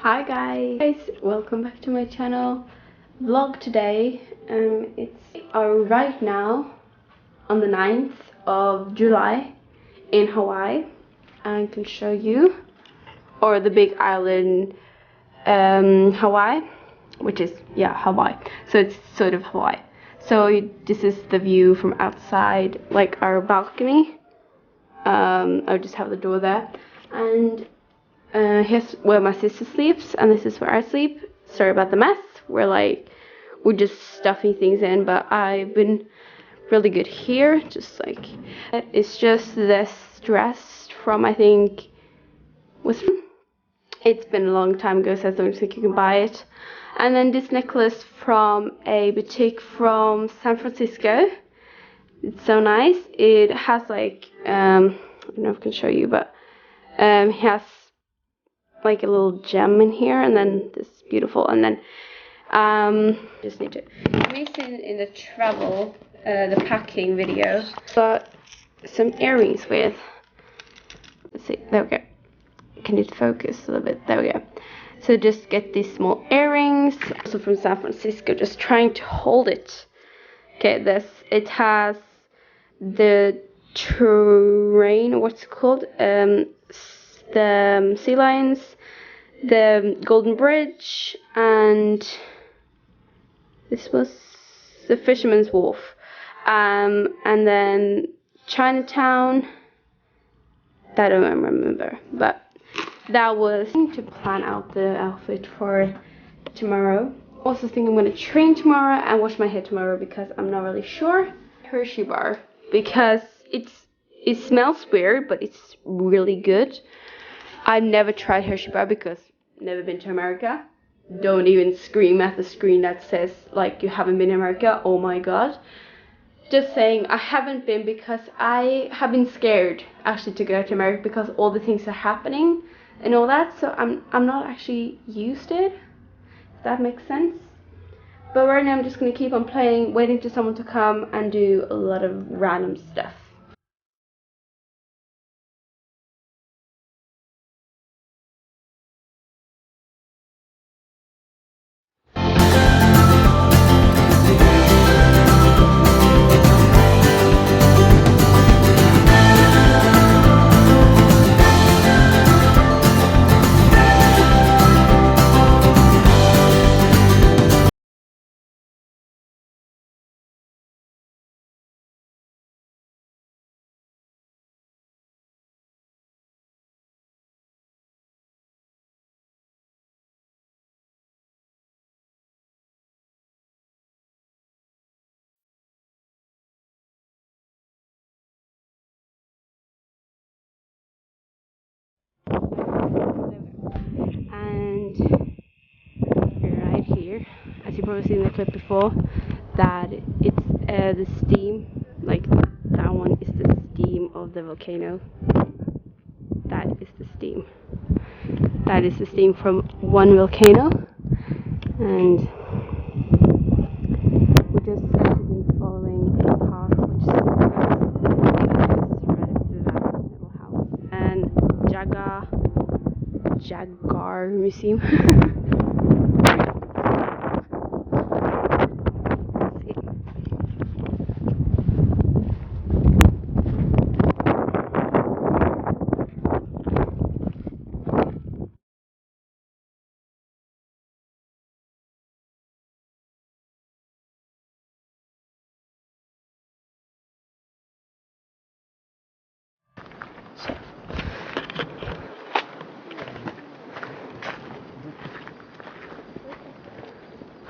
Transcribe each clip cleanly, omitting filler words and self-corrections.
Hi guys, welcome back to my channel. Vlog today. It's right now on the 9th of July in Hawaii. I can show you, or the big island Hawaii, which is Hawaii. So it's sort of Hawaii. So this is the view from outside, like our balcony. I just have the door there, and here's where my sister sleeps, and this is where I sleep. Sorry about the mess. We're just stuffing things in, but I've been really good here. Just like it's just this dress from, I think, it's been a long time ago, so I don't think you can buy it. And then this necklace from a boutique from San Francisco. It's so nice. It has I don't know if I can show you, but it has like a little gem in here, and then this beautiful, and then just need to recently in the travel the packing video got some earrings with, let's see, there we go, can it focus a little bit, there we go. So just get these small earrings, also from San Francisco, just trying to hold it. Okay, it has the terrain, what's it called, the sea lions, the Golden Bridge, and this was the Fisherman's Wharf, and then Chinatown. That I don't remember, but that was to plan out the outfit for tomorrow. Also think I'm gonna train tomorrow and wash my hair tomorrow because I'm not really sure. Hershey bar, because it smells weird, but it's really good. I've never tried Hershey bar because never been to America. Don't even scream at the screen that says like you haven't been to America. Oh my god. Just saying, I haven't been because I have been scared actually to go to America because all the things are happening and all that. So I'm not actually used to it, if that makes sense. But right now I'm just gonna keep on playing, waiting for someone to come and do a lot of random stuff. And right here, as you've probably seen in the clip before, that it's the steam, like that one is the steam of the volcano. That is the steam. That is the steam from one volcano, and we just been following the path, which is right next to that little house, and Jaguar Museum.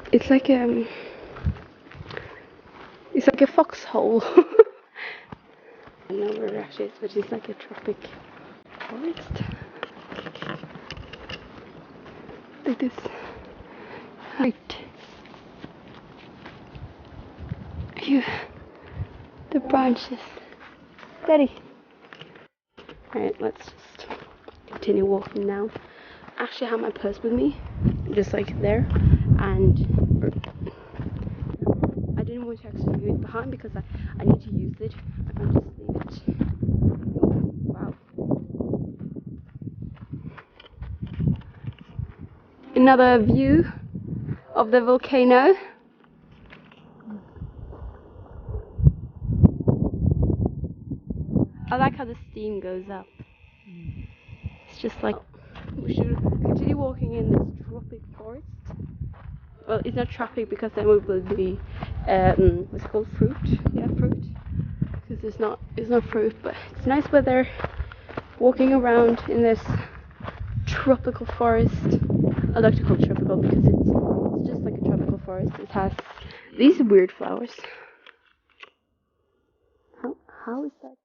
It's like a foxhole. I don't know where it actually is, but it's like a tropic forest. Like this height. The branches. Steady. Alright, let's just continue walking now. Actually, I have my purse with me, just like there, and I didn't want to actually leave it behind because I need to use it. I'll just leave it. Oh, wow. another view of the volcano. I like how the steam goes up. It's just like we should continue walking in this tropic forest. Well, it's not tropic because then we will be what's it called, fruit? Yeah, fruit. Because it's not fruit, but it's nice weather. Walking around in this tropical forest. I like to call it tropical because it's just like a tropical forest. It has these weird flowers. How is that?